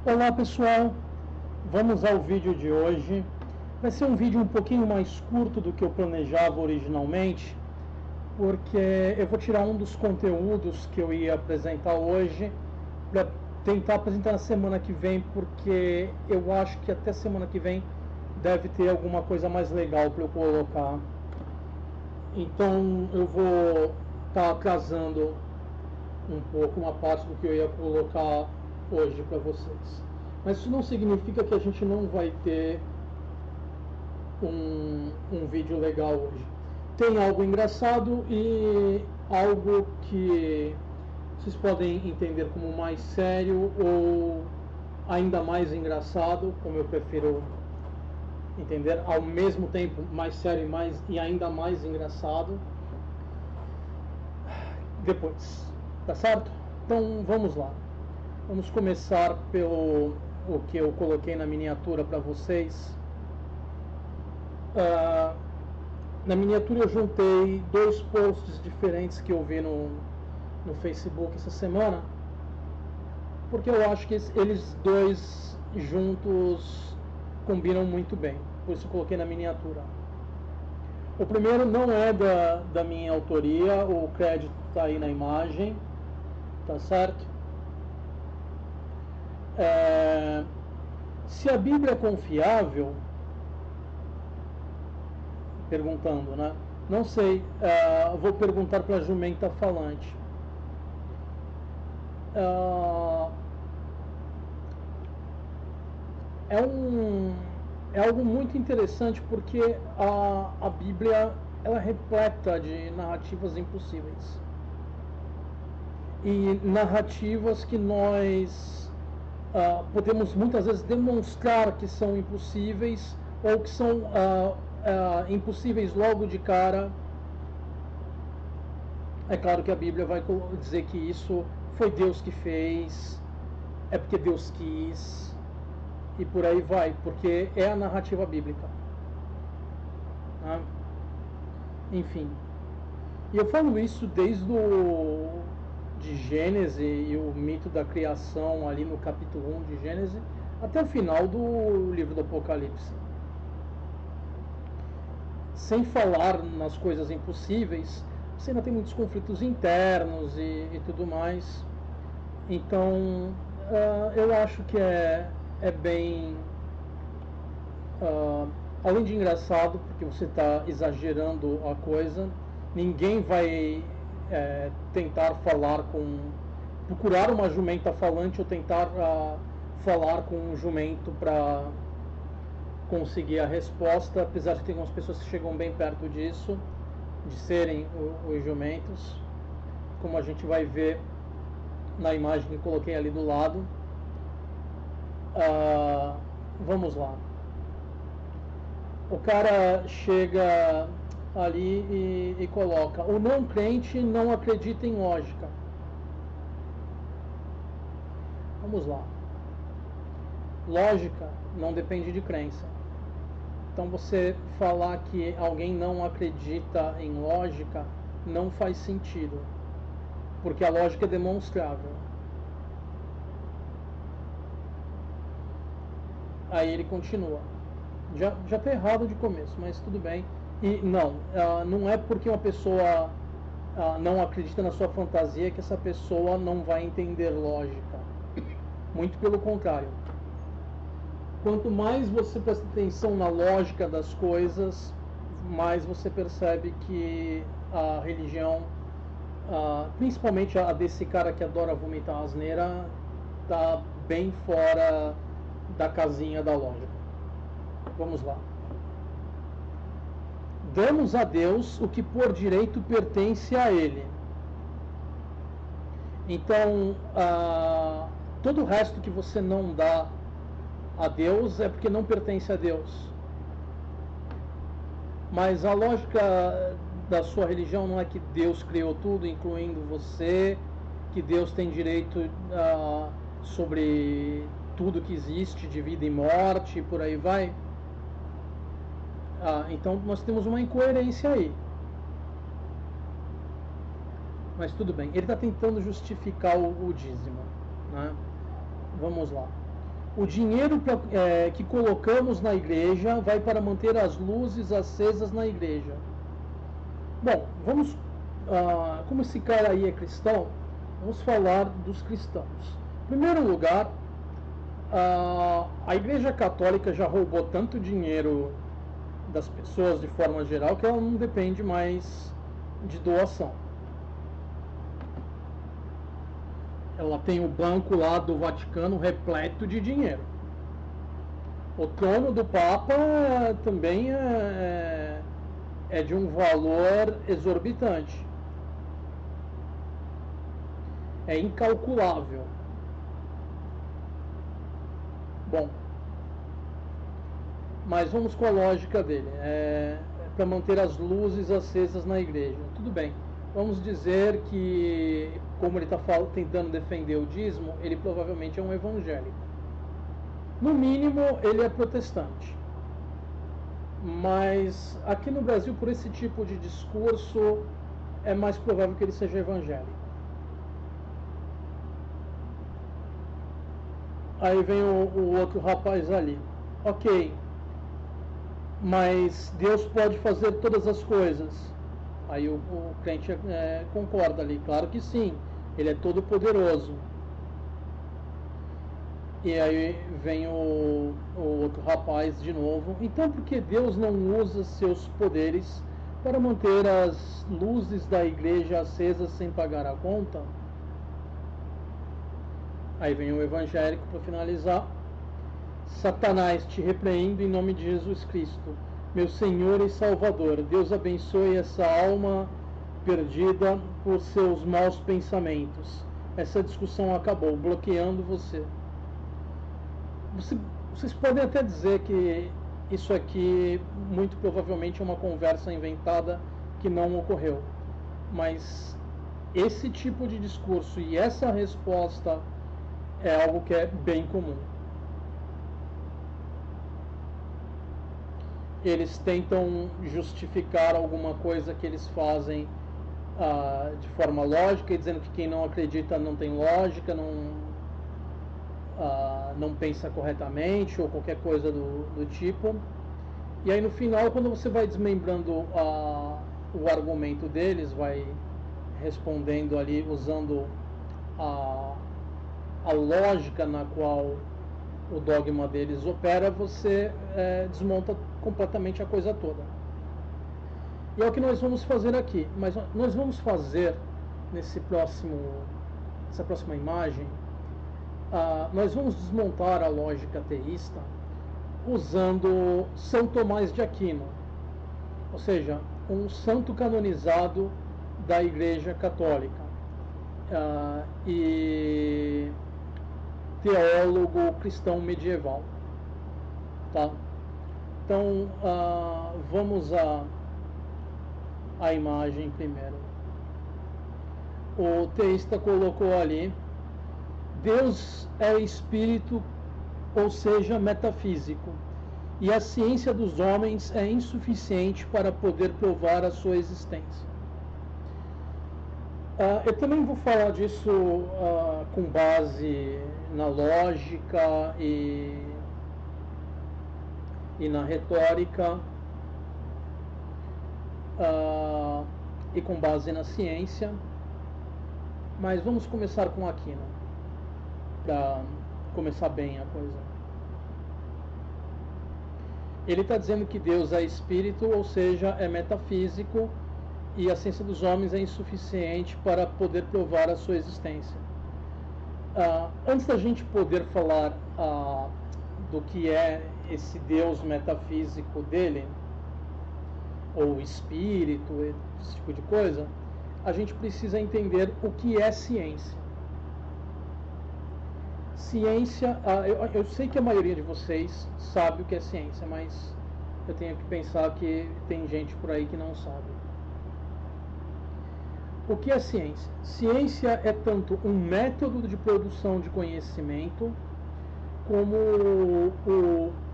Olá pessoal, vamos ao vídeo de hoje. Vai ser um vídeo um pouquinho mais curto do que eu planejava originalmente, porque eu vou tirar um dos conteúdos que eu ia apresentar hoje para tentar apresentar na semana que vem, porque eu acho que até semana que vem deve ter alguma coisa mais legal para eu colocar. Então eu vou estar atrasando um pouco uma parte do que eu ia colocar hoje para vocês. Mas isso não significa que a gente não vai ter um vídeo legal hoje. Tem algo engraçado e algo que vocês podem entender como mais sério ou ainda mais engraçado, como eu prefiro entender, ao mesmo tempo mais sério e ainda mais engraçado depois, tá certo? Então vamos lá. Vamos começar pelo o que eu coloquei na miniatura para vocês. Na miniatura eu juntei dois posts diferentes que eu vi no Facebook essa semana, porque eu acho que eles dois juntos combinam muito bem, por isso eu coloquei na miniatura. O primeiro não é da minha autoria, o crédito está aí na imagem, tá certo? Se a Bíblia é confiável, perguntando, né? Não sei, vou perguntar para a jumenta falante. É algo muito interessante, porque a Bíblia ela é repleta de narrativas impossíveis e narrativas que nós podemos muitas vezes demonstrar que são impossíveis ou que são impossíveis logo de cara. É claro que a Bíblia vai dizer que isso foi Deus que fez, é porque Deus quis, e por aí vai, porque é a narrativa bíblica. Enfim, e eu falo isso desde de Gênesis e o mito da criação ali no capítulo 1 de Gênesis até o final do livro do Apocalipse. Sem falar nas coisas impossíveis, você ainda tem muitos conflitos internos e tudo mais. Então eu acho que é bem, além de engraçado, porque você está exagerando a coisa. Ninguém vai tentar procurar uma jumenta falante ou tentar falar com um jumento para conseguir a resposta, apesar de ter algumas pessoas que chegam bem perto disso, de serem os jumentos, como a gente vai ver na imagem que coloquei ali do lado. Vamos lá. O cara chega ali e coloca: o não crente não acredita em lógica. Vamos lá. Lógica não depende de crença. Então você falar que alguém não acredita em lógica não faz sentido, porque a lógica é demonstrável. Aí ele continua. Já está errado de começo, mas tudo bem. E não é porque uma pessoa não acredita na sua fantasia que essa pessoa não vai entender lógica. Muito pelo contrário. Quanto mais você presta atenção na lógica das coisas, mais você percebe que a religião, principalmente a desse cara que adora vomitar asneira, está bem fora da casinha da lógica. Vamos lá. Damos a Deus o que por direito pertence a Ele. Então, todo o resto que você não dá a Deus é porque não pertence a Deus. Mas a lógica da sua religião não é que Deus criou tudo, incluindo você, que Deus tem direito sobre tudo que existe, de vida e morte, e por aí vai. Então nós temos uma incoerência aí. Mas tudo bem, ele está tentando justificar o dízimo, né? Vamos lá. O dinheiro que colocamos na igreja vai para manter as luzes acesas na igreja. Bom, vamos, como esse cara aí é cristão, vamos falar dos cristãos. Em primeiro lugar, a Igreja Católica já roubou tanto dinheiro das pessoas de forma geral que ela não depende mais de doação. Ela tem o banco lá do Vaticano repleto de dinheiro. O trono do Papa também é de um valor exorbitante. É incalculável. Bom, mas vamos com a lógica dele. Para manter as luzes acesas na igreja. Tudo bem. Vamos dizer que, como ele está tentando defender o dízimo, ele provavelmente é um evangélico. No mínimo, ele é protestante. Mas aqui no Brasil, por esse tipo de discurso, é mais provável que ele seja evangélico. Aí vem o outro rapaz ali. Ok, mas Deus pode fazer todas as coisas. Aí o crente concorda ali, claro que sim, ele é todo poderoso. E aí vem o outro rapaz de novo. Então por que Deus não usa seus poderes para manter as luzes da igreja acesas sem pagar a conta? Aí vem o evangélico para finalizar. Satanás, te repreendo em nome de Jesus Cristo, meu Senhor e Salvador. Deus abençoe essa alma perdida por seus maus pensamentos. Essa discussão acabou, bloqueando você. Vocês podem até dizer que isso aqui muito provavelmente é uma conversa inventada que não ocorreu. Mas esse tipo de discurso e essa resposta é algo que é bem comum. Eles tentam justificar alguma coisa que eles fazem de forma lógica, dizendo que quem não acredita não tem lógica, não pensa corretamente ou qualquer coisa do tipo. E aí no final, quando você vai desmembrando o argumento deles, vai respondendo ali usando a lógica na qual o dogma deles opera, você desmonta completamente a coisa toda. E é o que nós vamos fazer aqui. Mas nós vamos fazer nessa próxima imagem, nós vamos desmontar a lógica ateísta usando São Tomás de Aquino, ou seja, um santo canonizado da Igreja Católica e teólogo cristão medieval, tá? Então vamos à imagem primeiro. O teísta colocou ali: Deus é espírito, ou seja, metafísico, e a ciência dos homens é insuficiente para poder provar a sua existência. Eu também vou falar disso com base na lógica e na retórica e com base na ciência, mas vamos começar com Aquino para começar bem a coisa. Ele está dizendo que Deus é espírito, ou seja, é metafísico, e a ciência dos homens é insuficiente para poder provar a sua existência. Antes da gente poder falar do que é esse Deus metafísico dele, ou espírito, esse tipo de coisa, a gente precisa entender o que é ciência. Ciência, eu sei que a maioria de vocês sabe o que é ciência, mas eu tenho que pensar que tem gente por aí que não sabe. O que é ciência? Ciência é tanto um método de produção de conhecimento, como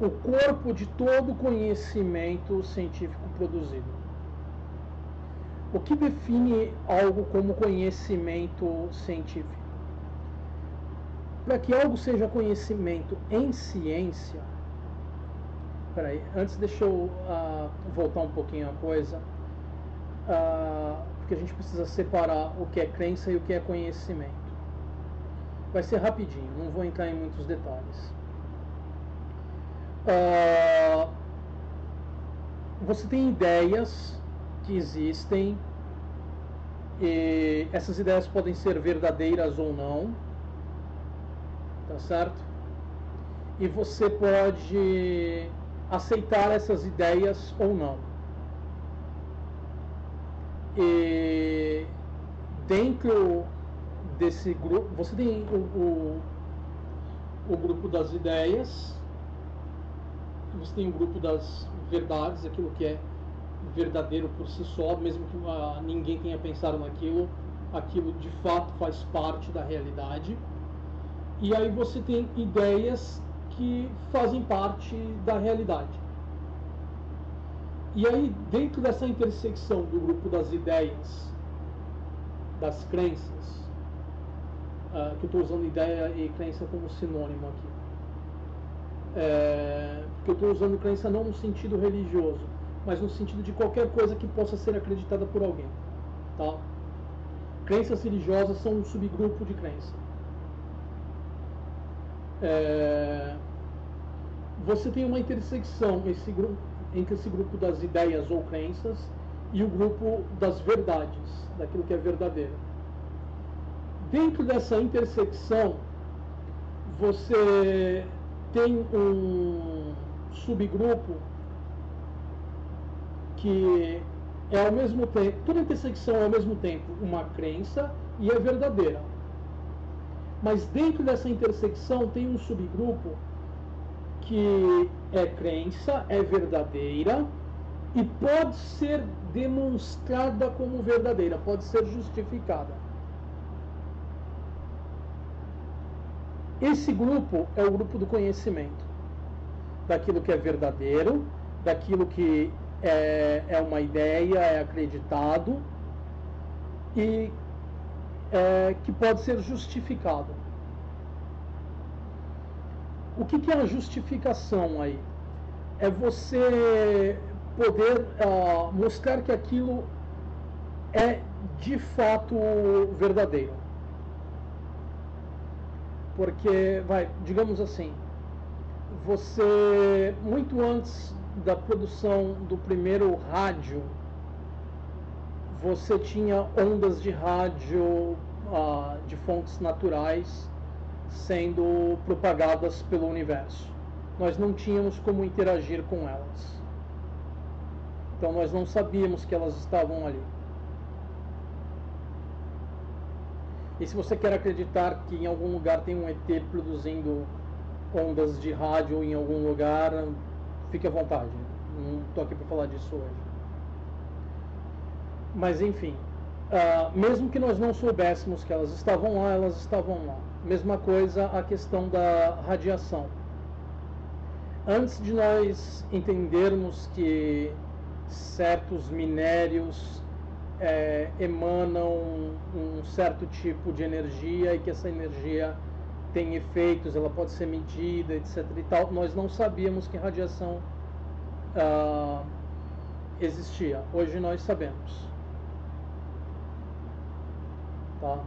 o corpo de todo conhecimento científico produzido. O que define algo como conhecimento científico? para que algo seja conhecimento em ciência, peraí, antes deixa eu voltar um pouquinho a coisa, porque a gente precisa separar o que é crença e o que é conhecimento. Vai ser rapidinho, não vou entrar em muitos detalhes. Você tem ideias que existem, e essas ideias podem ser verdadeiras ou não, tá certo? E você pode aceitar essas ideias ou não. E dentro desse grupo, você tem o grupo das ideias, você tem o grupo das verdades, aquilo que é verdadeiro por si só, mesmo que ninguém tenha pensado naquilo, aquilo de fato faz parte da realidade. E aí você tem ideias que fazem parte da realidade. E aí, dentro dessa intersecção do grupo das ideias, das crenças, que eu estou usando ideia e crença como sinônimo aqui, porque eu estou usando crença não no sentido religioso, mas no sentido de qualquer coisa que possa ser acreditada por alguém, tá? Crenças religiosas são um subgrupo de crença. Você tem uma intersecção entre esse grupo das ideias ou crenças e o grupo das verdades, daquilo que é verdadeiro. Dentro dessa intersecção, você tem um subgrupo que é ao mesmo tempo, toda intersecção é ao mesmo tempo uma crença e é verdadeira. Mas dentro dessa intersecção tem um subgrupo que é crença, é verdadeira e pode ser demonstrada como verdadeira, pode ser justificada. Esse grupo é o grupo do conhecimento, daquilo que é verdadeiro, daquilo que é uma ideia, é acreditado e que pode ser justificado. O que é a justificação aí? É você poder mostrar que aquilo é de fato verdadeiro. Porque, digamos assim, você, muito antes da produção do primeiro rádio, você tinha ondas de rádio de fontes naturais sendo propagadas pelo universo. Nós não tínhamos como interagir com elas. Então nós não sabíamos que elas estavam ali. E se você quer acreditar que em algum lugar tem um ET produzindo ondas de rádio em algum lugar, fique à vontade. Não estou aqui para falar disso hoje. Mas enfim, mesmo que nós não soubéssemos que elas estavam lá, elas estavam lá. Mesma coisa a questão da radiação. Antes de nós entendermos que certos minérios emanam um certo tipo de energia e que essa energia tem efeitos, ela pode ser medida, etc. e tal, nós não sabíamos que radiação existia. Hoje nós sabemos. Tá?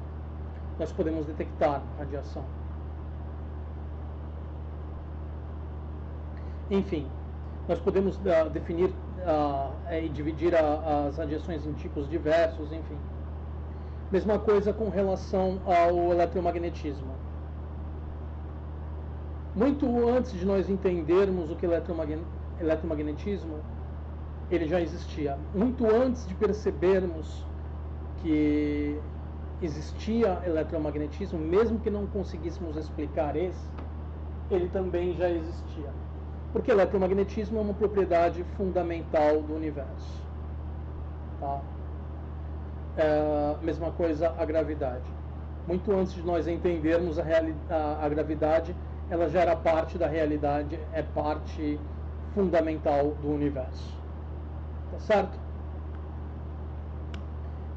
Nós podemos detectar radiação. Enfim, nós podemos definir e dividir as radiações em tipos diversos, enfim. Mesma coisa com relação ao eletromagnetismo. Muito antes de nós entendermos o que é eletromagnetismo, ele já existia. Muito antes de percebermos que existia eletromagnetismo, mesmo que não conseguíssemos explicar ele também já existia. Porque eletromagnetismo é uma propriedade fundamental do universo. Tá? Mesma coisa a gravidade. Muito antes de nós entendermos a gravidade, ela já era parte da realidade, é parte fundamental do universo. Tá certo?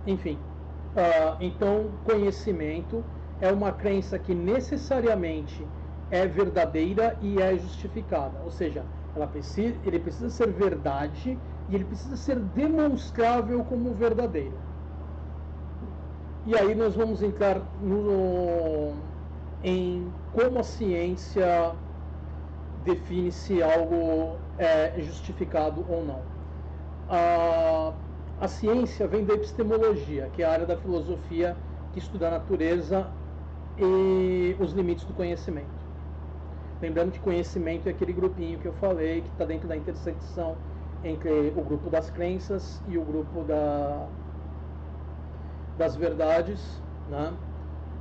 Enfim, então conhecimento é uma crença que necessariamente é verdadeira e é justificada. Ou seja, ele precisa ser verdade e ele precisa ser demonstrável como verdadeiro. E aí nós vamos entrar em como a ciência define se algo é justificado ou não. A ciência vem da epistemologia, que é a área da filosofia que estuda a natureza e os limites do conhecimento. Lembrando que conhecimento é aquele grupinho que eu falei, que está dentro da intersecção entre o grupo das crenças e o grupo das verdades, né?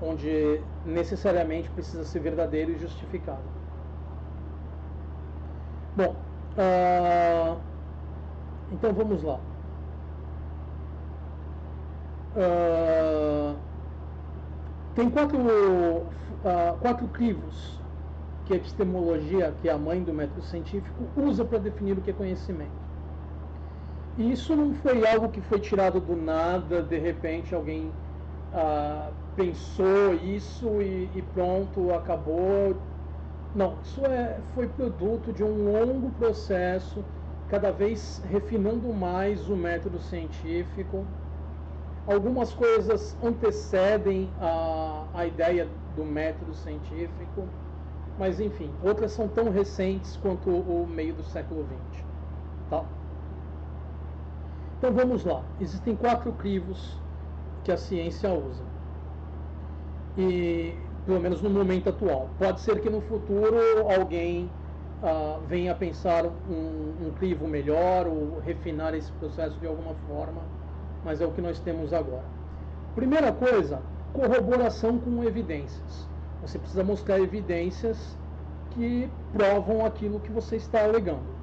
Onde necessariamente precisa ser verdadeiro e justificado. Bom, então vamos lá. Tem quatro crivos que a epistemologia, que é a mãe do método científico, usa para definir o que é conhecimento. E isso não foi algo que foi tirado do nada, de repente alguém pensou isso e pronto, acabou. Não, isso foi produto de um longo processo, cada vez refinando mais o método científico. Algumas coisas antecedem a ideia do método científico, mas enfim, outras são tão recentes quanto o meio do século XX. Tá? Então vamos lá. Existem 4 crivos que a ciência usa. E, pelo menos no momento atual. Pode ser que no futuro alguém venha a pensar um crivo melhor ou refinar esse processo de alguma forma, mas é o que nós temos agora. Primeira coisa, corroboração com evidências. Você precisa mostrar evidências que provam aquilo que você está alegando.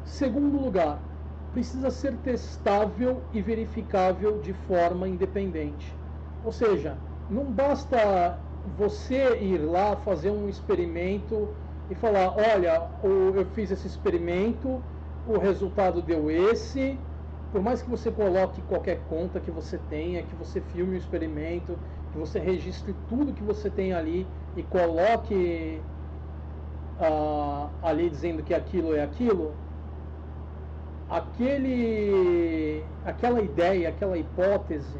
Segundo lugar, precisa ser testável e verificável de forma independente. Ou seja, não basta você ir lá fazer um experimento e falar, olha, eu fiz esse experimento, o resultado deu esse. Por mais que você coloque qualquer conta que você tenha, que você filme o experimento, que você registre tudo que você tem ali e coloque ali dizendo que aquilo é aquilo, aquela ideia, aquela hipótese,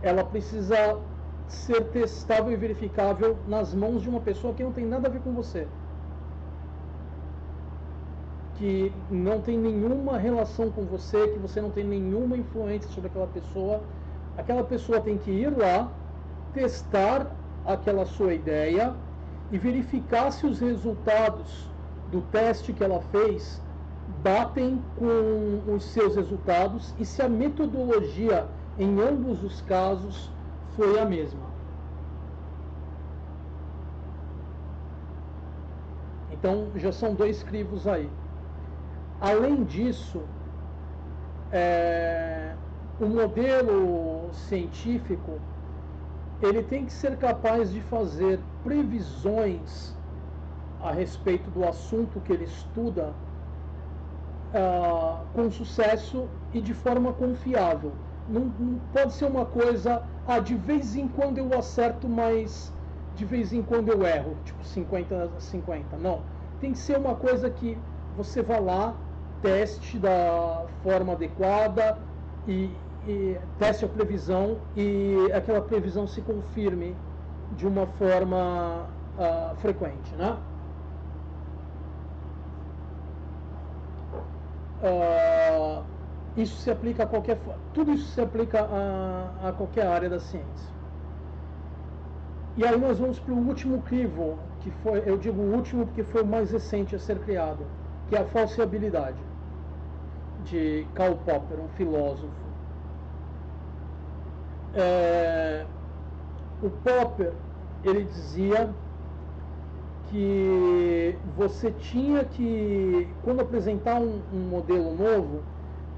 ela precisa ser testável e verificável nas mãos de uma pessoa que não tem nada a ver com você, que não tem nenhuma relação com você, que você não tem nenhuma influência sobre aquela pessoa. Aquela pessoa tem que ir lá, testar aquela sua ideia e verificar se os resultados do teste que ela fez batem com os seus resultados e se a metodologia em ambos os casos foi a mesma. Então já são 2 crivos aí. Além disso, o modelo científico ele tem que ser capaz de fazer previsões a respeito do assunto que ele estuda com sucesso e de forma confiável. Não pode ser uma coisa, de vez em quando eu acerto, mas de vez em quando eu erro, tipo 50-50. Não, tem que ser uma coisa que você vá lá, teste da forma adequada e teste a previsão e aquela previsão se confirme de uma forma frequente, né? Isso se aplica a tudo isso se aplica a qualquer área da ciência. E aí nós vamos para o último crivo, que foi, eu digo o último porque foi o mais recente a ser criado, que é a falseabilidade, de Karl Popper, um filósofo. O Popper, ele dizia que você tinha que, quando apresentar um modelo novo,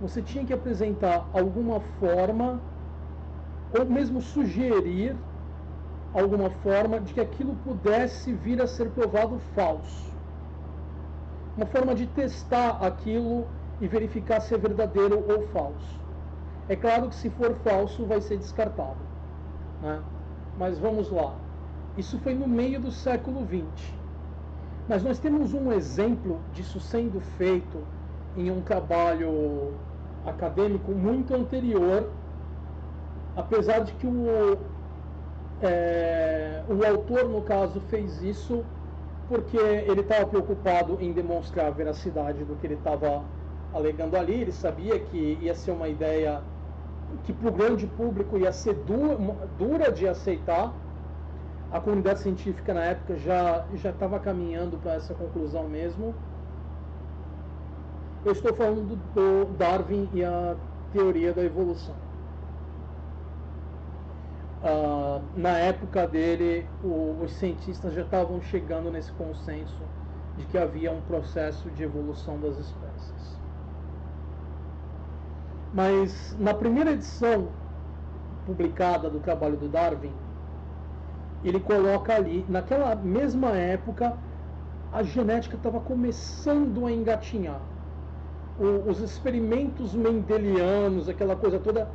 você tinha que apresentar alguma forma, ou mesmo sugerir alguma forma de que aquilo pudesse vir a ser provado falso. Uma forma de testar aquilo e verificar se é verdadeiro ou falso. É claro que se for falso vai ser descartado, né? Mas vamos lá. Isso foi no meio do século XX. Mas nós temos um exemplo disso sendo feito em um trabalho acadêmico muito anterior, apesar de que o autor, no caso, fez isso porque ele estava preocupado em demonstrar a veracidade do que ele estava alegando ali. Ele sabia que ia ser uma ideia que para o grande público ia ser dura de aceitar. A comunidade científica na época já estava caminhando para essa conclusão mesmo. Eu estou falando do Darwin e a teoria da evolução. Na época dele, os cientistas já estavam chegando nesse consenso de que havia um processo de evolução das espécies. Mas na primeira edição publicada do trabalho do Darwin, ele coloca ali, naquela mesma época, a genética estava começando a engatinhar. Os experimentos mendelianos, aquela coisa toda,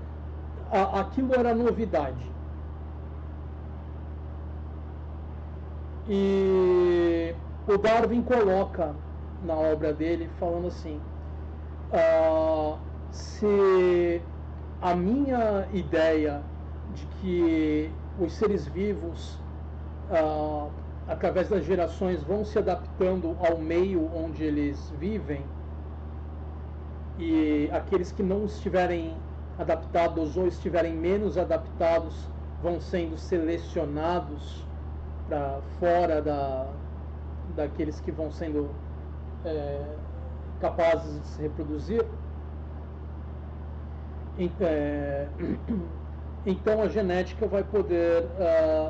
aquilo era novidade. E o Darwin coloca na obra dele, falando assim, se a minha ideia de que os seres vivos, através das gerações, vão se adaptando ao meio onde eles vivem, e aqueles que não estiverem adaptados ou estiverem menos adaptados vão sendo selecionados para fora daqueles que vão sendo capazes de se reproduzir. Então a genética vai poder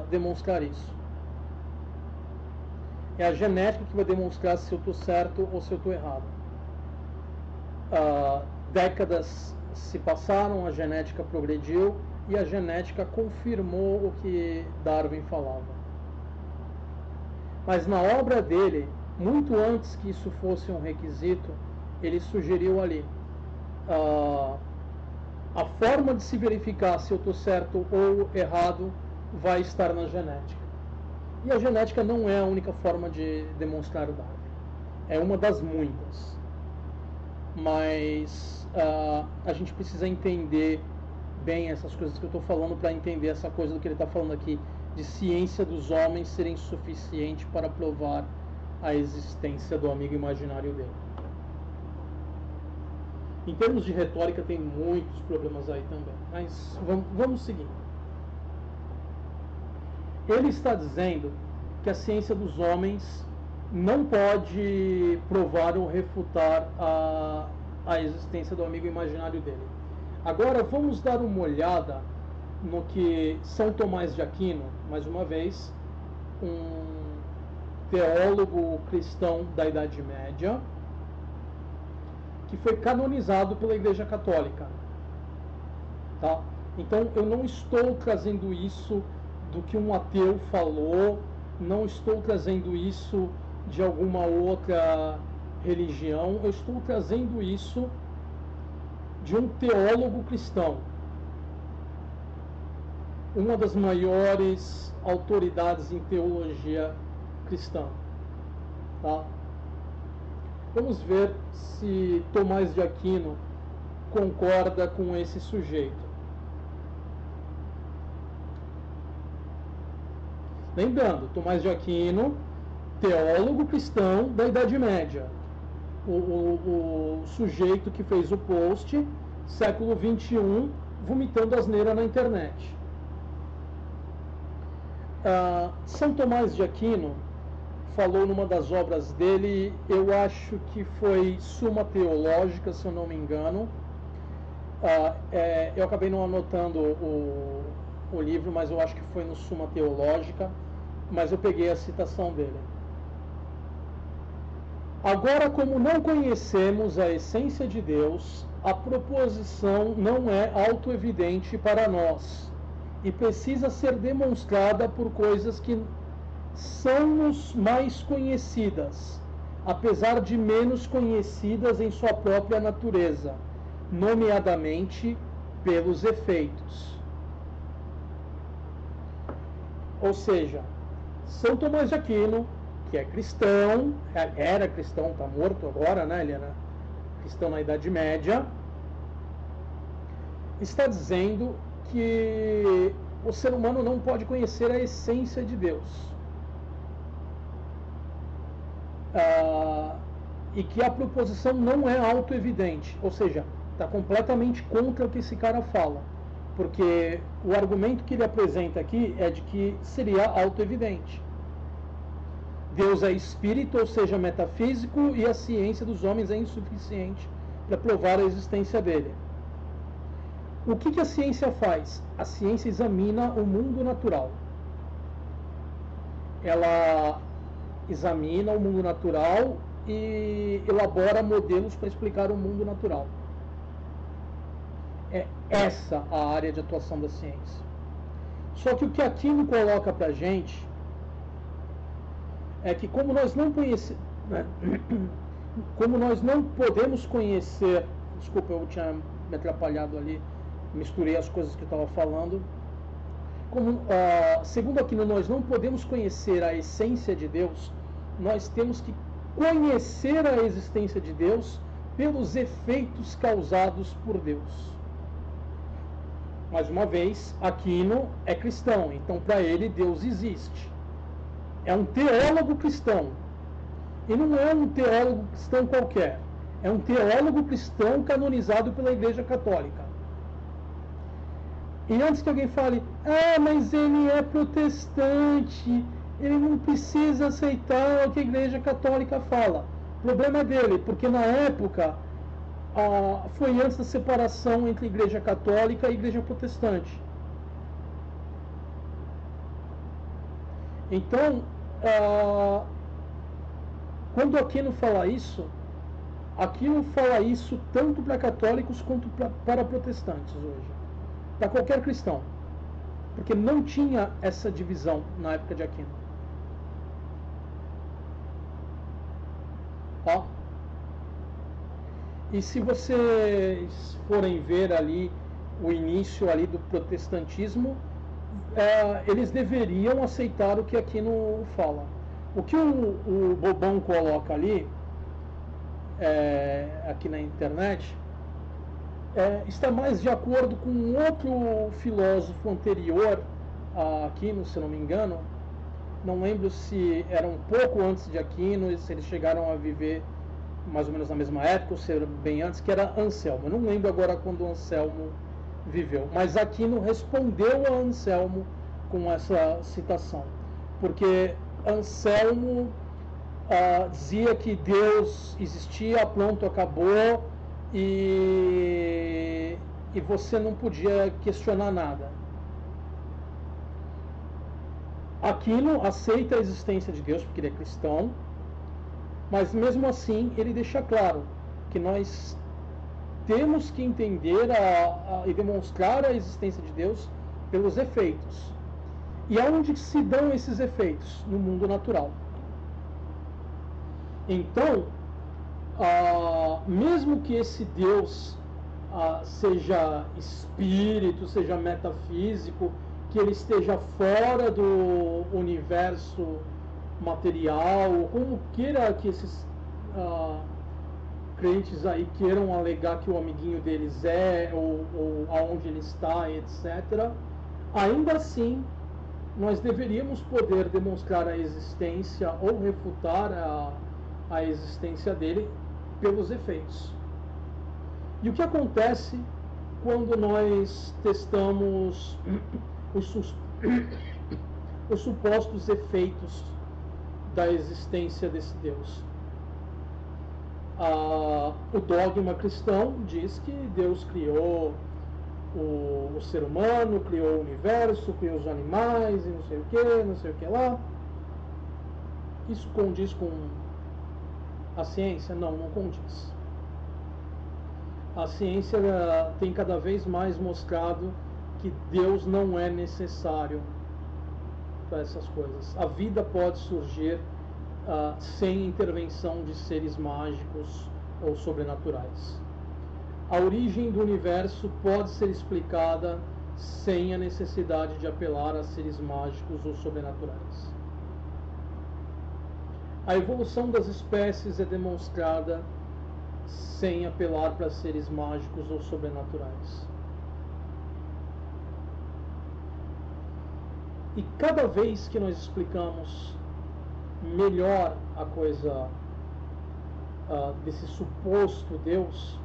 demonstrar isso. É a genética que vai demonstrar se eu estou certo ou se eu estou errado. Décadas se passaram, a genética progrediu e a genética confirmou o que Darwin falava. Mas na obra dele, muito antes que isso fosse um requisito, ele sugeriu ali a forma de se verificar se eu estou certo ou errado vai estar na genética. E a genética não é a única forma de demonstrar o Darwin. É uma das muitas. Mas a gente precisa entender bem essas coisas que eu estou falando para entender essa coisa do que ele está falando aqui, de ciência dos homens serem suficiente para provar a existência do amigo imaginário dele. Em termos de retórica tem muitos problemas aí também, mas vamos seguir. Ele está dizendo que a ciência dos homens não pode provar ou refutar a existência do amigo imaginário dele. Agora vamos dar uma olhada no que São Tomás de Aquino, mais uma vez, um teólogo cristão da Idade Média, que foi canonizado pela Igreja Católica. Tá? Então eu não estou trazendo isso do que um ateu falou, não estou trazendo isso de alguma outra religião, eu estou trazendo isso de um teólogo cristão, uma das maiores autoridades em teologia cristã. Tá? Vamos ver se Tomás de Aquino concorda com esse sujeito. Lembrando, Tomás de Aquino, teólogo cristão da Idade Média. O sujeito que fez o post, século XXI, vomitando asneira na internet. São Tomás de Aquino falou numa das obras dele, eu acho que foi Suma Teológica, se eu não me engano. Eu acabei não anotando o livro, mas eu acho que foi no Suma Teológica, mas eu peguei a citação dele. Agora, como não conhecemos a essência de Deus, a proposição não é autoevidente para nós e precisa ser demonstrada por coisas que são-nos mais conhecidas, apesar de menos conhecidas em sua própria natureza, nomeadamente pelos efeitos. Ou seja, São Tomás de Aquino, que é cristão, era cristão, está morto agora, né? Ele era cristão na Idade Média, está dizendo que o ser humano não pode conhecer a essência de Deus. E que a proposição não é autoevidente, ou seja, está completamente contra o que esse cara fala, porque o argumento que ele apresenta aqui é de que seria autoevidente. Deus é espírito, ou seja, metafísico, e a ciência dos homens é insuficiente para provar a existência dele. O que a ciência faz? A ciência examina o mundo natural. Ela examina o mundo natural e elabora modelos para explicar o mundo natural. É essa a área de atuação da ciência. Só que o que Aquino coloca para a gente é que como nós não conhecemos, como nós não podemos conhecer, desculpa, eu tinha me atrapalhado ali, misturei as coisas que eu estava falando. Segundo Aquino, nós não podemos conhecer a essência de Deus, nós temos que conhecer a existência de Deus pelos efeitos causados por Deus. Mais uma vez, Aquino é cristão, então para ele Deus existe. É um teólogo cristão. E não é um teólogo cristão qualquer. É um teólogo cristão canonizado pela Igreja Católica. E antes que alguém fale, mas ele é protestante, ele não precisa aceitar o que a Igreja Católica fala. O problema é dele, porque na época foi antes da separação entre a Igreja Católica e a Igreja Protestante. Então, quando Aquino fala isso tanto para católicos quanto para protestantes hoje, para qualquer cristão, porque não tinha essa divisão na época de Aquino. E se vocês forem ver ali o início ali do protestantismo, eles deveriam aceitar o que Aquino fala. O que o Bobão coloca ali, aqui na internet, está mais de acordo com outro filósofo anterior a Aquino, se não me engano. Não lembro se era um pouco antes de Aquino, se eles chegaram a viver mais ou menos na mesma época, ou se era bem antes, que era Anselmo. Eu não lembro agora quando Anselmo viveu, mas Aquino respondeu a Anselmo com essa citação, porque Anselmo dizia que Deus existia, pronto, acabou, e você não podia questionar nada. Aquino aceita a existência de Deus porque ele é cristão, mas mesmo assim ele deixa claro que nós temos que entender e demonstrar a existência de Deus pelos efeitos. E aonde se dão esses efeitos? No mundo natural. Então, mesmo que esse Deus seja espírito, seja metafísico, que ele esteja fora do universo material, como queira que esses crentes aí queiram alegar que o amiguinho deles ou aonde ele está, etc., ainda assim nós deveríamos poder demonstrar a existência ou refutar a existência dele pelos efeitos. E o que acontece quando nós testamos os supostos efeitos da existência desse Deus? O dogma cristão diz que Deus criou o ser humano, criou o universo, criou os animais e não sei o que lá. Isso condiz com a ciência? Não, não condiz. A ciência tem cada vez mais mostrado que Deus não é necessário para essas coisas. A vida pode surgir sem intervenção de seres mágicos ou sobrenaturais. a origem do universo pode ser explicada sem a necessidade de apelar a seres mágicos ou sobrenaturais. A evolução das espécies é demonstrada sem apelar para seres mágicos ou sobrenaturais. E cada vez que nós explicamos melhor a coisa desse suposto Deus,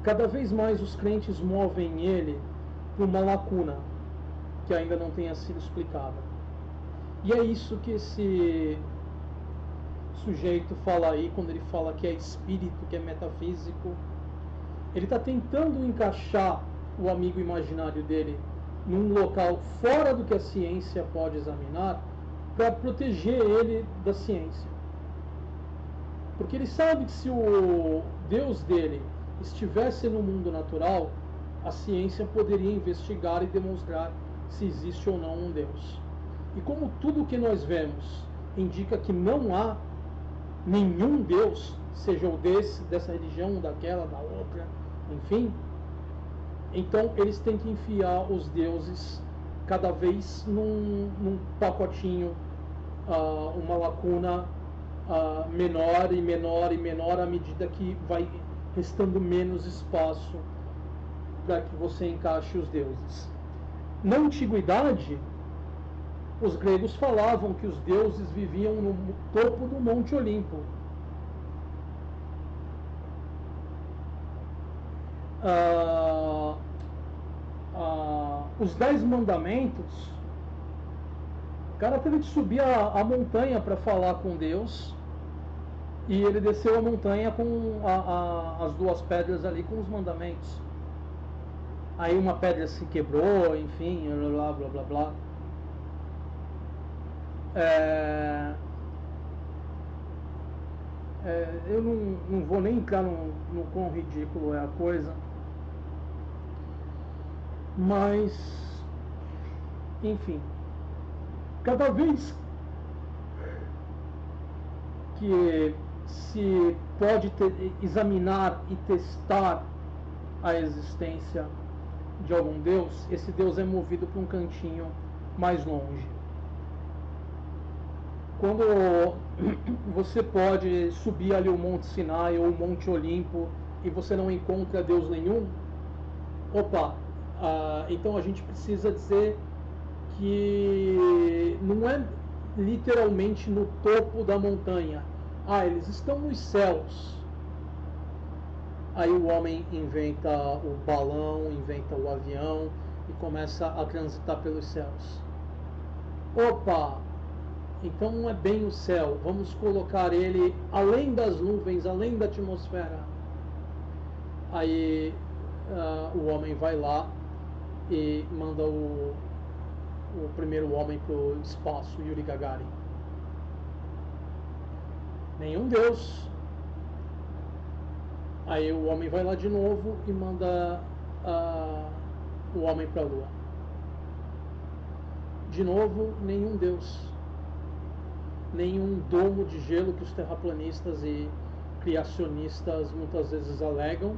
cada vez mais os crentes movem ele para uma lacuna que ainda não tenha sido explicada. E é isso que esse sujeito fala aí, quando ele fala que é espírito, que é metafísico. Ele está tentando encaixar o amigo imaginário dele num local fora do que a ciência pode examinar, para proteger ele da ciência. Porque ele sabe que se o Deus dele estivesse no mundo natural, a ciência poderia investigar e demonstrar se existe ou não um Deus. E como tudo que nós vemos indica que não há nenhum Deus, seja o dessa religião, daquela, da outra, enfim, então eles têm que enfiar os deuses cada vez num pacotinho, uma lacuna menor e menor e menor à medida que vai restando menos espaço para que você encaixe os deuses. Na antiguidade, os gregos falavam que os deuses viviam no topo do Monte Olimpo. Os 10 mandamentos, o cara teve que subir a montanha para falar com Deus, e ele desceu a montanha com as 2 pedras ali com os mandamentos. Aí uma pedra se quebrou, enfim, blá blá blá blá. Eu não vou nem entrar no quão ridículo é a coisa, mas, enfim, cada vez que se pode examinar e testar a existência de algum Deus, esse Deus é movido para um cantinho mais longe. Quando você pode subir ali o Monte Sinai ou o Monte Olimpo e você não encontra Deus nenhum, então a gente precisa dizer que não é literalmente no topo da montanha. Eles estão nos céus. Aí o homem inventa o balão, inventa o avião e começa a transitar pelos céus. Então não é bem o céu, vamos colocar ele além das nuvens, além da atmosfera. Aí o homem vai lá e manda o primeiro homem para o espaço, Yuri Gagarin. Nenhum Deus. Aí o homem vai lá de novo e manda o homem para a Lua. De novo, nenhum Deus. Nenhum domo de gelo que os terraplanistas e criacionistas muitas vezes alegam.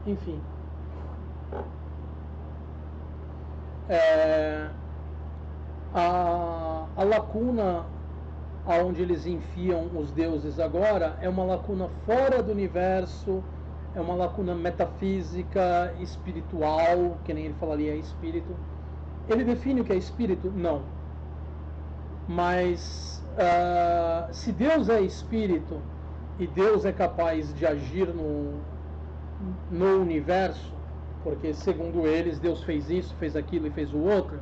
Enfim. A lacuna aonde eles enfiam os deuses agora é uma lacuna fora do universo, é uma lacuna metafísica, espiritual, que nem ele falaria espírito. Ele define o que é espírito? Não. Mas se Deus é espírito e Deus é capaz de agir no universo, porque segundo eles Deus fez isso, fez aquilo e fez o outro,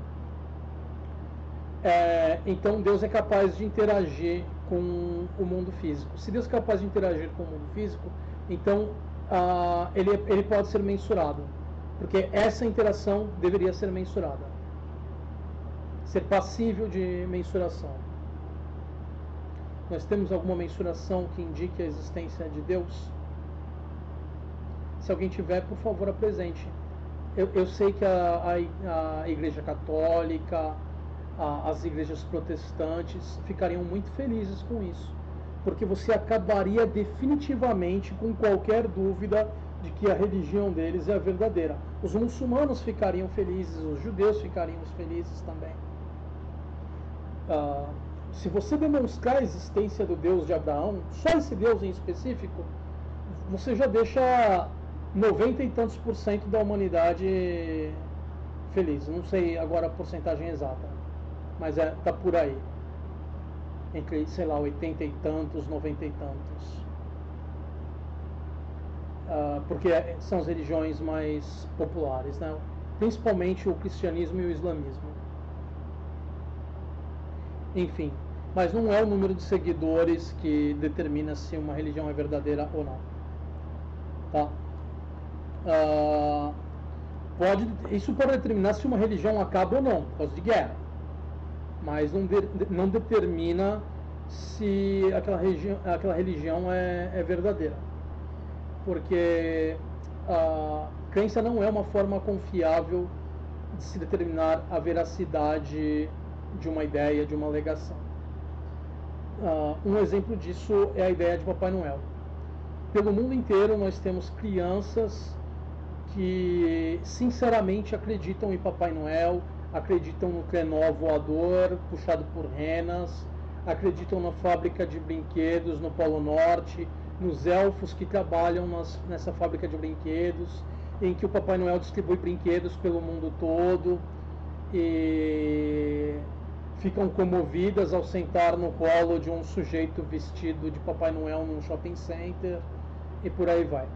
então Deus é capaz de interagir com o mundo físico. Se Deus é capaz de interagir com o mundo físico, então ele pode ser mensurado, porque essa interação deveria ser mensurada, ser passível de mensuração. Nós temos alguma mensuração que indique a existência de Deus? Se alguém tiver, por favor, apresente. Eu sei que a Igreja Católica, as igrejas protestantes ficariam muito felizes com isso. porque você acabaria definitivamente com qualquer dúvida de que a religião deles é a verdadeira. Os muçulmanos ficariam felizes, os judeus ficariam felizes também. Se você demonstrar a existência do Deus de Abraão, só esse Deus em específico, você já deixa 90 e tantos % da humanidade feliz. Não sei agora a porcentagem exata, mas tá por aí. Entre, sei lá, 80 e tantos, 90 e tantos. Porque são as religiões mais populares, né? Principalmente o cristianismo e o islamismo. Enfim, mas não é o número de seguidores que determina se uma religião é verdadeira ou não. Tá? Isso pode determinar se uma religião acaba ou não, por causa de guerra. Mas não determina se aquela religião é verdadeira. Porque a crença não é uma forma confiável de se determinar a veracidade de uma ideia, de uma alegação. Um exemplo disso é a ideia de Papai Noel. Pelo mundo inteiro nós temos crianças que sinceramente acreditam em Papai Noel, acreditam no trenó voador puxado por renas, acreditam na fábrica de brinquedos no Polo Norte, nos elfos que trabalham nessa fábrica de brinquedos, em que o Papai Noel distribui brinquedos pelo mundo todo, e ficam comovidas ao sentar no colo de um sujeito vestido de Papai Noel num shopping center, e por aí vai.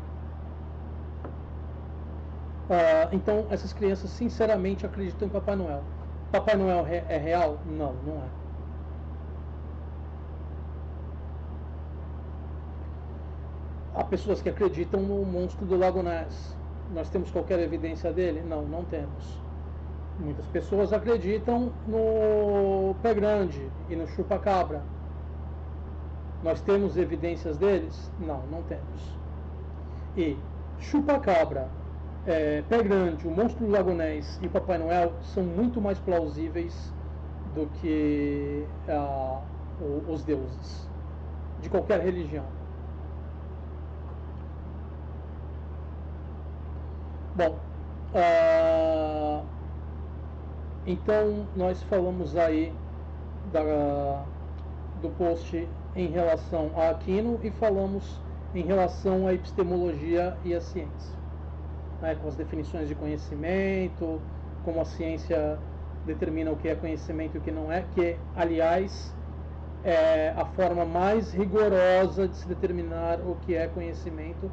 Então essas crianças sinceramente acreditam em Papai Noel. Papai Noel é real? Não, não é. Há pessoas que acreditam no monstro do Lago Ness. Nós temos qualquer evidência dele? Não, não temos. Muitas pessoas acreditam no Pé Grande e no Chupa-Cabra. Nós temos evidências deles? Não, não temos. E Chupa-Cabra, Pé Grande, o monstro do Lago Ness e Papai Noel são muito mais plausíveis do que os deuses de qualquer religião. Bom, então nós falamos aí do post em relação a Aquino e falamos em relação à epistemologia e à ciência, né, com as definições de conhecimento, como a ciência determina o que é conhecimento e o que não é, que, aliás, é a forma mais rigorosa de se determinar o que é conhecimento,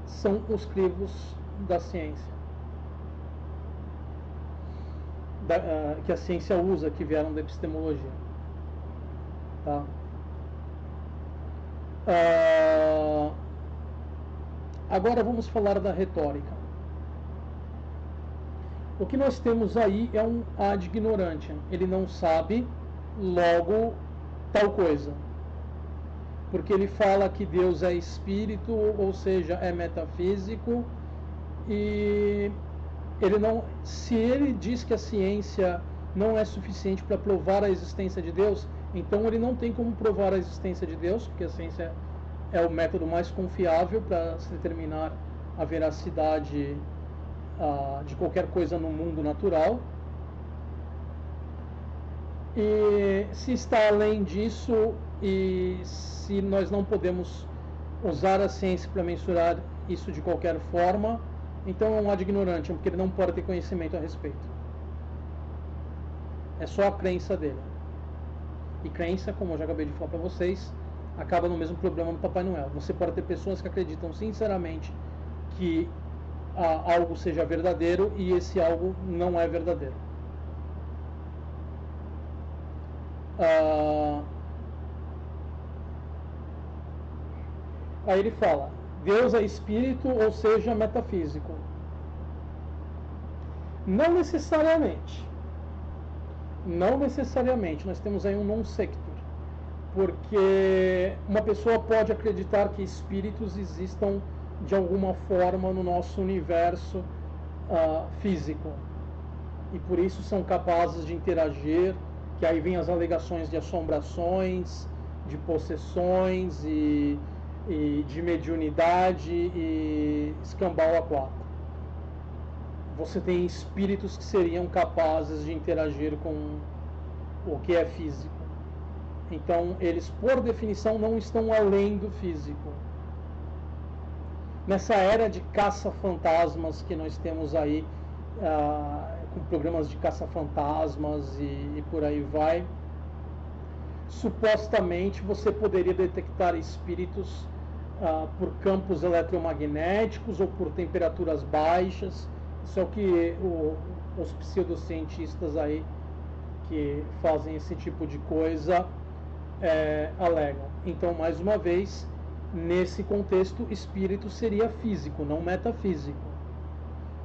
são os crivos da ciência, que a ciência usa, que vieram da epistemologia. Tá? Agora vamos falar da retórica. O que nós temos aí é um ad ignorantiam. Ele não sabe, logo, tal coisa. Porque ele fala que Deus é espírito, ou seja, é metafísico, e se ele diz que a ciência não é suficiente para provar a existência de Deus, então ele não tem como provar a existência de Deus, porque a ciência é o método mais confiável para se determinar a veracidade de qualquer coisa no mundo natural. E se está além disso, e se nós não podemos usar a ciência para mensurar isso de qualquer forma, então é um ad ignorantiam, porque ele não pode ter conhecimento a respeito. É só a crença dele. E crença, como eu já acabei de falar para vocês, acaba no mesmo problema do Papai Noel. Você pode ter pessoas que acreditam sinceramente que algo seja verdadeiro e esse algo não é verdadeiro. Aí ele fala: Deus é espírito, ou seja, metafísico. Não necessariamente. Não necessariamente. Nós temos aí um non sequitur. Porque uma pessoa pode acreditar que espíritos existam de alguma forma no nosso universo físico. E por isso são capazes de interagir, que aí vem as alegações de assombrações de possessões e de mediunidade e escambau a 4. Você tem espíritos que seriam capazes de interagir com o que é físico. Então, eles, por definição, não estão além do físico. Nessa era de caça-fantasmas que nós temos aí, com programas de caça-fantasmas e por aí vai, supostamente você poderia detectar espíritos por campos eletromagnéticos ou por temperaturas baixas. Isso é o que os pseudocientistas aí que fazem esse tipo de coisa alegam. Então, mais uma vez, nesse contexto, espírito seria físico, não metafísico,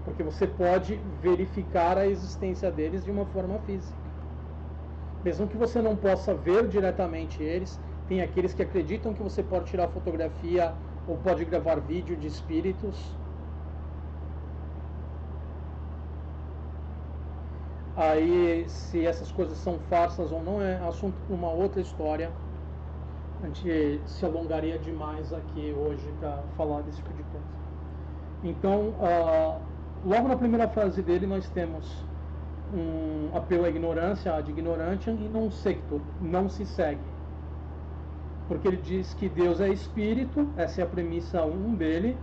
porque você pode verificar a existência deles de uma forma física. Mesmo que você não possa ver diretamente eles, tem aqueles que acreditam que você pode tirar fotografia ou pode gravar vídeo de espíritos. Aí, se essas coisas são farsas ou não, é assunto para uma outra história. A gente se alongaria demais aqui hoje para falar desse tipo de coisa. Então, logo na primeira frase dele, nós temos um apelo à ignorância, ad ignorantiam, e non sector, não se segue. Porque ele diz que Deus é espírito, essa é a premissa 1 dele,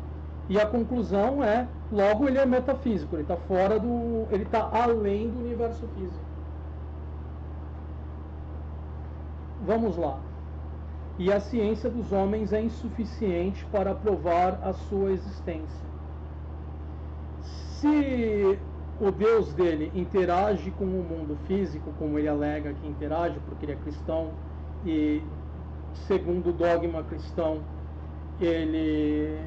e a conclusão é, logo ele é metafísico, ele está fora do, ele está além do universo físico. Vamos lá. E a ciência dos homens é insuficiente para provar a sua existência. Se o Deus dele interage com o mundo físico, como ele alega que interage, porque ele é cristão, e segundo o dogma cristão, ele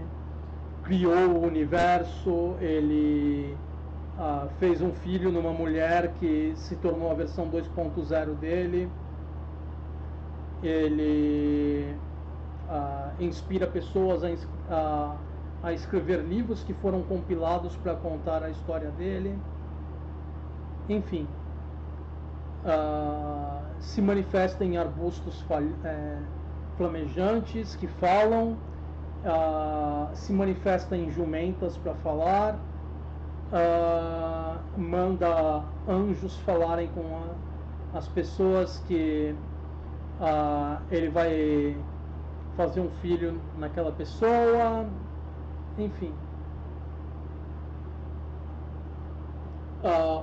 criou o universo, ele fez um filho numa mulher que se tornou a versão 2.0 dele, ele inspira pessoas a escrever livros que foram compilados para contar a história dele, enfim, se manifesta em arbustos flamejantes que falam, se manifesta em jumentas para falar, manda anjos falarem com as pessoas que ele vai fazer um filho naquela pessoa, enfim.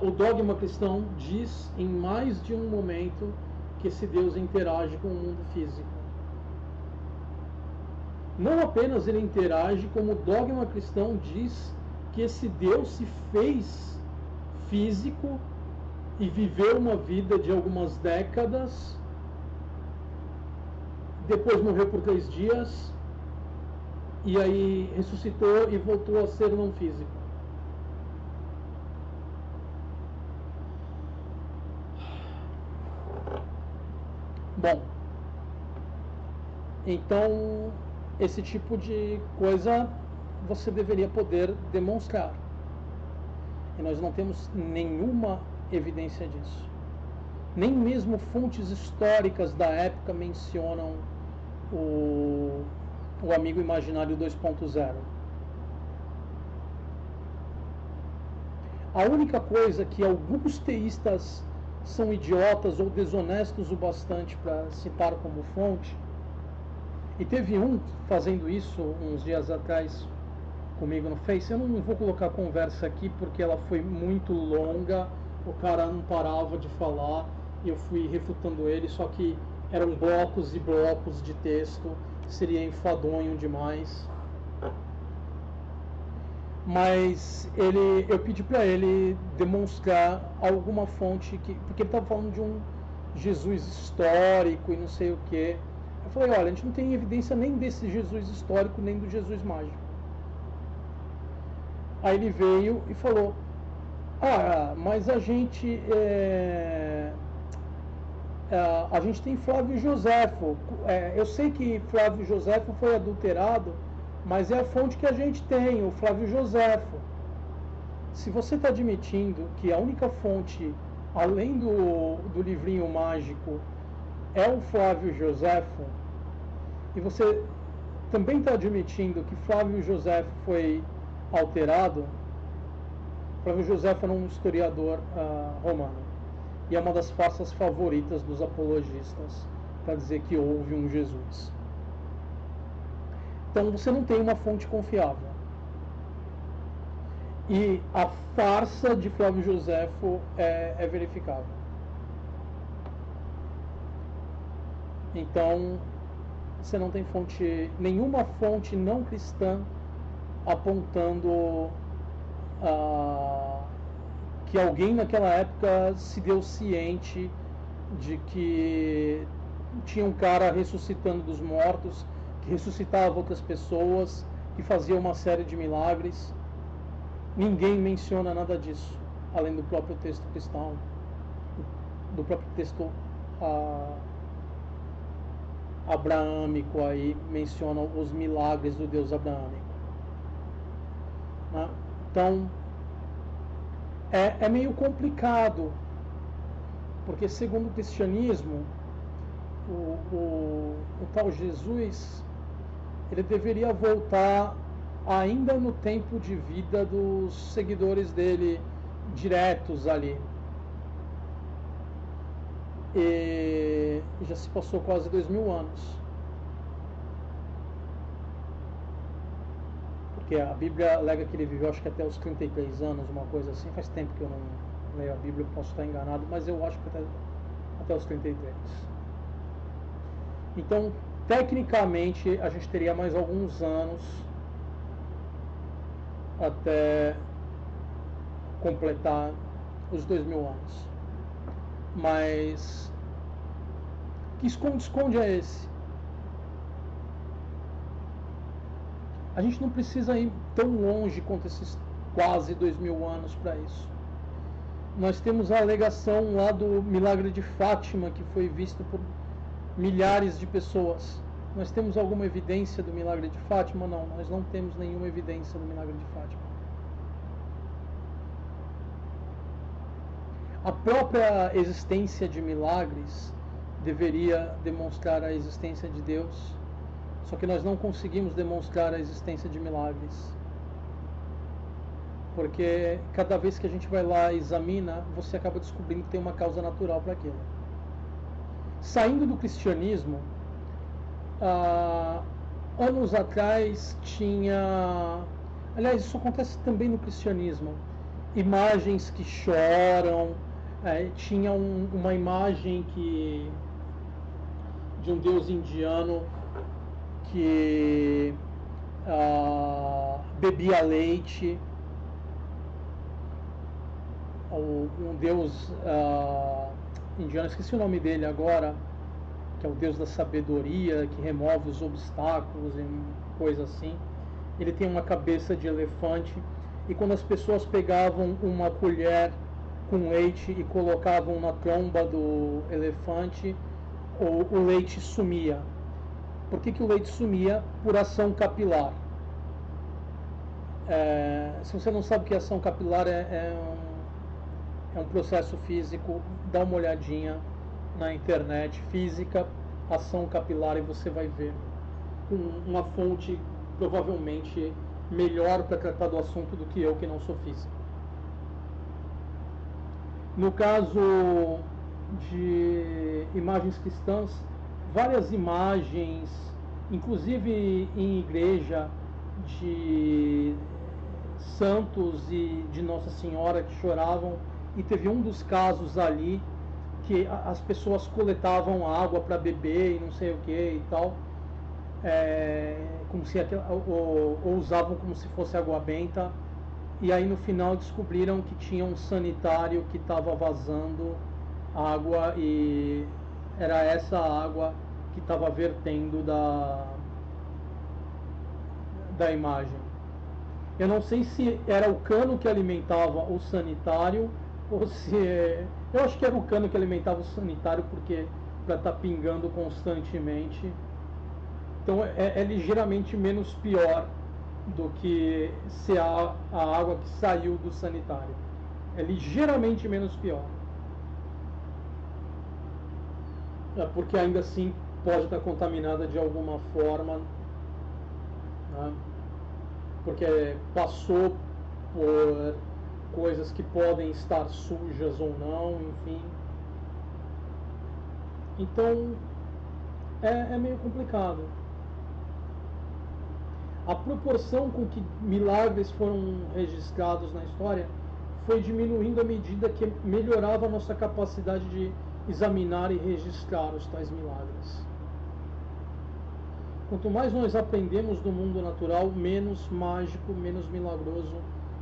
O dogma cristão diz em mais de um momento que esse Deus interage com o mundo físico. Não apenas ele interage, como o dogma cristão diz que esse Deus se fez físico e viveu uma vida de algumas décadas, depois morreu por 3 dias, e aí ressuscitou e voltou a ser não físico. Bom, então esse tipo de coisa você deveria poder demonstrar. E nós não temos nenhuma evidência disso. Nem mesmo fontes históricas da época mencionam o amigo imaginário 2.0. A única coisa que alguns teístas são idiotas ou desonestos o bastante para citar como fonte, e teve um fazendo isso uns dias atrás comigo no Face, eu não vou colocar a conversa aqui porque ela foi muito longa, o cara não parava de falar, e eu fui refutando ele, só que eram blocos e blocos de texto, seria enfadonho demais. Mas eu pedi para ele demonstrar alguma fonte, porque ele estava falando de um Jesus histórico e não sei o que. Eu falei, olha, a gente não tem evidência nem desse Jesus histórico, nem do Jesus mágico. Aí ele veio e falou, mas a gente tem Flávio Joséfo. Eu sei que Flávio Joséfo foi adulterado, mas é a fonte que a gente tem, o Flávio Joséfo. Se você está admitindo que a única fonte, além do livrinho mágico, é o Flávio Joséfo, e você também está admitindo que Flávio Joséfo foi alterado. Flávio Joséfo era um historiador romano, e é uma das farsas favoritas dos apologistas para dizer que houve um Jesus. Então você não tem uma fonte confiável. E a farsa de Flávio Joséfo é verificável. Então você não tem nenhuma fonte não cristã apontando que alguém naquela época se deu ciente de que tinha um cara ressuscitando dos mortos, que ressuscitava outras pessoas, que fazia uma série de milagres. Ninguém menciona nada disso, além do próprio texto cristão, do próprio texto abraâmico aí, menciona os milagres do Deus abraâmico. Né? Então, é meio complicado, porque segundo o cristianismo, o tal Jesus, ele deveria voltar ainda no tempo de vida dos seguidores dele diretos ali. E já se passou quase 2000 anos. Porque a Bíblia alega que ele viveu, acho que até os 33 anos, uma coisa assim. Faz tempo que eu não leio a Bíblia, posso estar enganado, mas eu acho que até os 33. Então, tecnicamente, a gente teria mais alguns anos até completar os 2000 anos. Mas que esconde é esse? A gente não precisa ir tão longe quanto esses quase 2000 anos para isso. Nós temos a alegação lá do milagre de Fátima, que foi visto por milhares de pessoas. Nós temos alguma evidência do milagre de Fátima? Não, nós não temos nenhuma evidência do milagre de Fátima. A própria existência de milagres deveria demonstrar a existência de Deus, só que nós não conseguimos demonstrar a existência de milagres, porque cada vez que a gente vai lá e examina, você acaba descobrindo que tem uma causa natural para aquilo. Saindo do cristianismo, anos atrás tinha, aliás, isso acontece também no cristianismo, imagens que choram. Tinha uma imagem de um deus indiano que bebia leite, um deus indiano, esqueci o nome dele agora, que é o deus da sabedoria, que remove os obstáculos e coisa assim. Ele tem uma cabeça de elefante, e quando as pessoas pegavam uma colher com leite e colocavam na tromba do elefante, o leite sumia. Por que o leite sumia? Por ação capilar. Se você não sabe o que é ação capilar, é um processo físico, dá uma olhadinha na internet, física, ação capilar, e você vai ver uma fonte provavelmente melhor para tratar do assunto do que eu, que não sou físico. No caso de imagens cristãs, várias imagens, inclusive em igreja, de santos e de Nossa Senhora que choravam, e teve um dos casos ali que as pessoas coletavam água para beber e não sei o que e tal, como se ou usavam como se fosse água benta, e aí no final descobriram que tinha um sanitário que estava vazando água, e era essa água que estava vertendo da imagem. Eu não sei se era o cano que alimentava o sanitário, ou se... Eu acho que era o cano que alimentava o sanitário, porque para estar pingando constantemente. Então é ligeiramente menos pior do que ser a água que saiu do sanitário. É ligeiramente menos pior. porque ainda assim pode estar contaminada de alguma forma, né? Porque passou por coisas que podem estar sujas ou não, enfim. Então é meio complicado. A proporção com que milagres foram registrados na história foi diminuindo à medida que melhorava a nossa capacidade de examinar e registrar os tais milagres. Quanto mais nós aprendemos do mundo natural, menos mágico, menos milagroso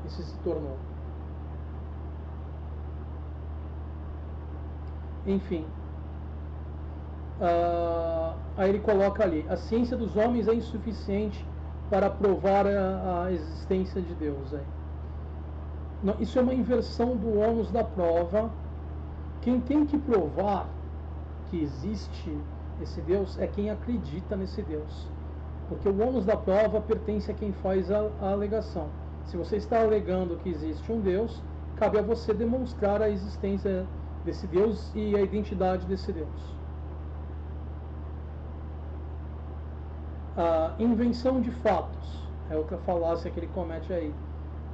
esse se tornou. Enfim, aí ele coloca ali: a ciência dos homens é insuficiente para provar a existência de Deus. Não, isso é uma inversão do ônus da prova. Quem tem que provar que existe esse Deus é quem acredita nesse Deus, porque o ônus da prova pertence a quem faz a alegação. Se você está alegando que existe um Deus, cabe a você demonstrar a existência desse Deus e a identidade desse Deus. A invenção de fatos é outra falácia que ele comete aí,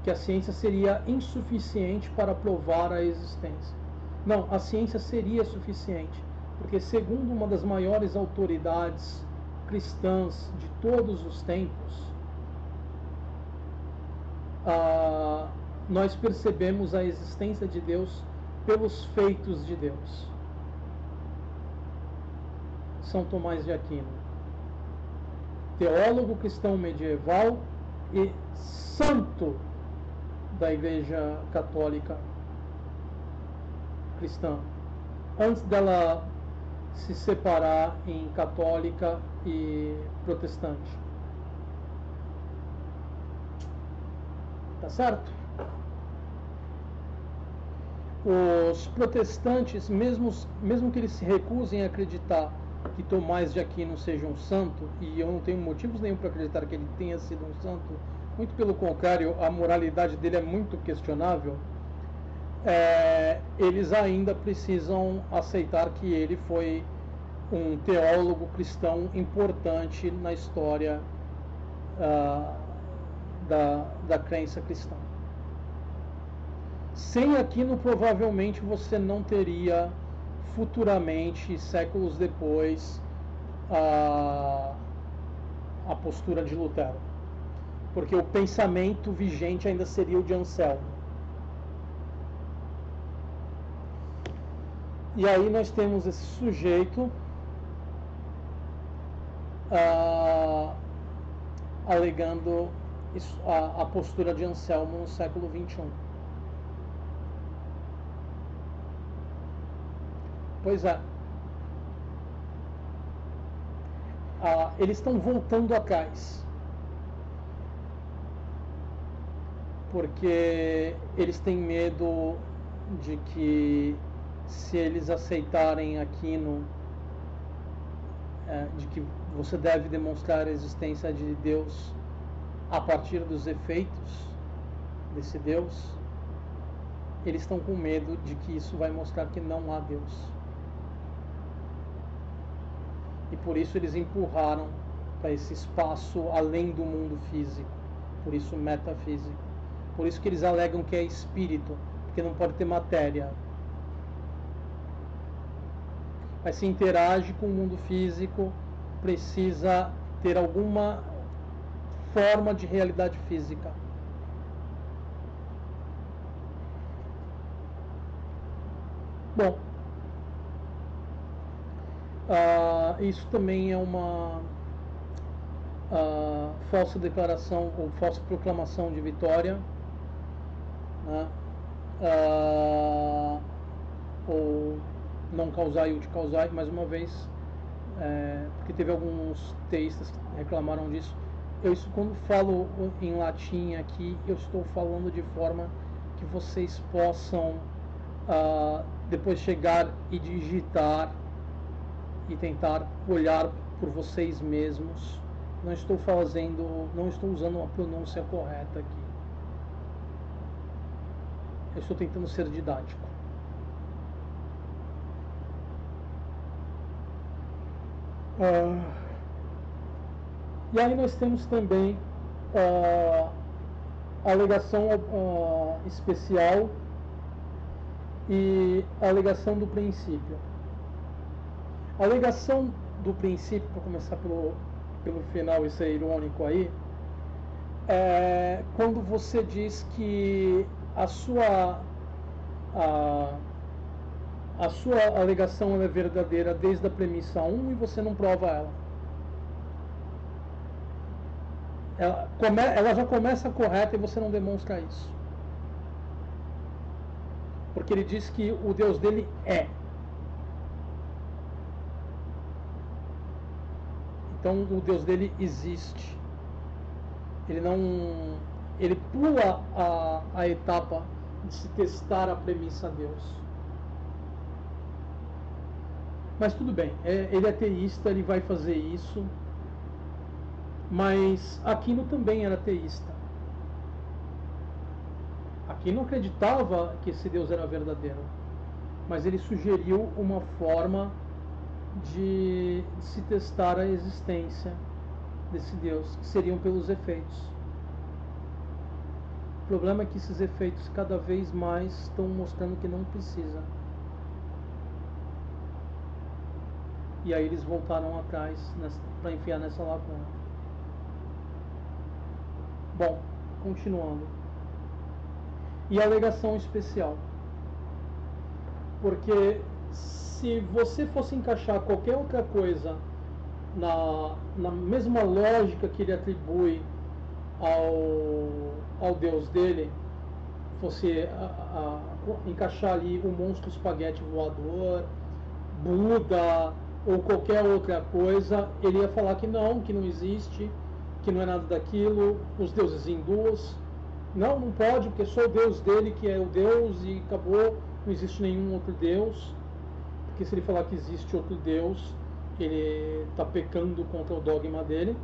que a ciência seria insuficiente para provar a existência. Não, a ciência seria suficiente, porque segundo uma das maiores autoridades cristãs de todos os tempos, nós percebemos a existência de Deus pelos feitos de Deus. São Tomás de Aquino, teólogo cristão medieval e santo da Igreja Católica cristã, antes dela se separar em católica e protestante. Tá certo? Os protestantes, mesmo que eles se recusem a acreditar que Tomás de Aquino seja um santo, e eu não tenho motivos nenhum para acreditar que ele tenha sido um santo, muito pelo contrário, a moralidade dele é muito questionável, eles ainda precisam aceitar que ele foi um teólogo cristão importante na história da crença cristã. Sem Aquino, provavelmente você não teria futuramente, séculos depois, a postura de Lutero, porque o pensamento vigente ainda seria o de Anselmo. E aí nós temos esse sujeito alegando a postura de Anselmo no século XXI. Pois é. Eles estão voltando atrás, porque eles têm medo de que, se eles aceitarem Aquino, de que você deve demonstrar a existência de Deus a partir dos efeitos desse Deus, eles estão com medo de que isso vai mostrar que não há Deus. E por isso eles empurraram para esse espaço além do mundo físico, por isso metafísico. Por isso que eles alegam que é espírito, porque não pode ter matéria. Mas se interage com o mundo físico, precisa ter alguma forma de realidade física. Bom, isso também é uma falsa declaração ou falsa proclamação de vitória, né? Ou não causai ut causai, mais uma vez, porque teve alguns teístas que reclamaram disso. Isso, quando falo em latim aqui, eu estou falando de forma que vocês possam depois chegar e digitar e tentar olhar por vocês mesmos. Não estou usando uma pronúncia correta aqui. Eu estou tentando ser didático. E aí nós temos também a alegação especial e a alegação do princípio. A alegação do princípio, para começar pelo final e ser irônico aí, é quando você diz que a sua alegação é verdadeira desde a premissa 1 e você não prova ela. Ela já começa correta e você não demonstra isso. Porque ele diz que o Deus dele é. Então o Deus dele existe. Ele pula a etapa de se testar a premissa Deus. Mas tudo bem, ele é teísta, ele vai fazer isso. Mas Aquino também era teísta. Aquino acreditava que esse Deus era verdadeiro, mas ele sugeriu uma forma de se testar a existência desse Deus, que seriam pelos efeitos. O problema é que esses efeitos cada vez mais estão mostrando que não precisa. E aí eles voltaram atrás para enfiar nessa lacuna. Bom, continuando. E a alegação especial. Porque se você fosse encaixar qualquer outra coisa na mesma lógica que ele atribui ao Deus dele, fosse encaixar ali o monstro espaguete voador, Buda ou qualquer outra coisa, ele ia falar que não existe, que não é nada daquilo, os deuses hindus, não pode, porque só o Deus dele que é o Deus e acabou, não existe nenhum outro Deus, porque se ele falar que existe outro Deus, ele está pecando contra o dogma dele.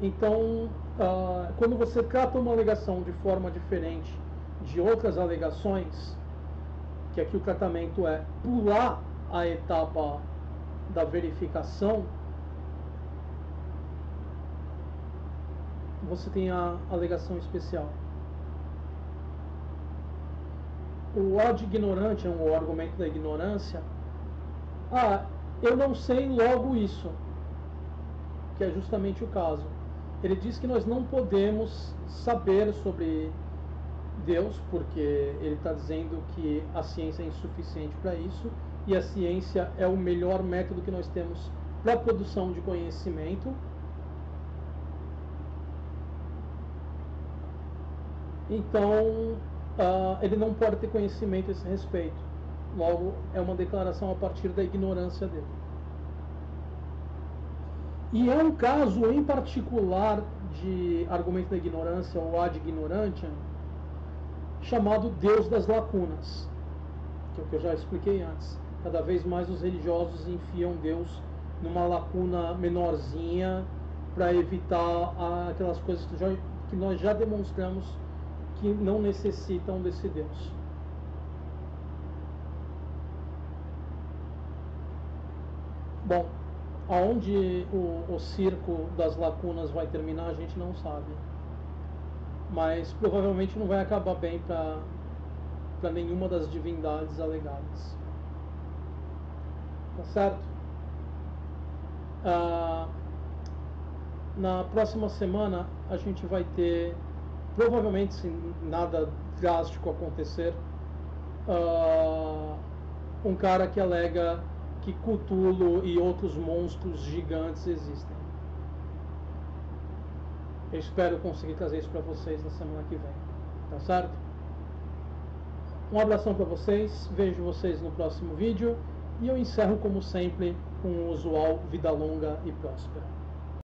Então, quando você trata uma alegação de forma diferente de outras alegações, que aqui o tratamento é pular a etapa da verificação, você tem a alegação especial. O ad ignorante, o argumento da ignorância, eu não sei logo isso, que é justamente o caso. Ele diz que nós não podemos saber sobre Deus, porque ele está dizendo que a ciência é insuficiente para isso, e a ciência é o melhor método que nós temos para a produção de conhecimento. Então, ele não pode ter conhecimento a esse respeito. Logo, é uma declaração a partir da ignorância dele. E é um caso em particular de argumento da ignorância, ou ad ignorantiam, chamado Deus das lacunas, que é o que eu já expliquei antes. Cada vez mais os religiosos enfiam Deus numa lacuna menorzinha para evitar aquelas coisas que nós já demonstramos que não necessitam desse Deus. Bom, aonde o circo das lacunas vai terminar a gente não sabe, mas provavelmente não vai acabar bem para nenhuma das divindades alegadas. Tá certo? Na próxima semana a gente vai ter, provavelmente, se nada drástico acontecer, um cara que alega que Cthulhu e outros monstros gigantes existem. Eu espero conseguir trazer isso para vocês na semana que vem. Tá certo? Um abração para vocês, vejo vocês no próximo vídeo e eu encerro como sempre com o usual vida longa e próspera.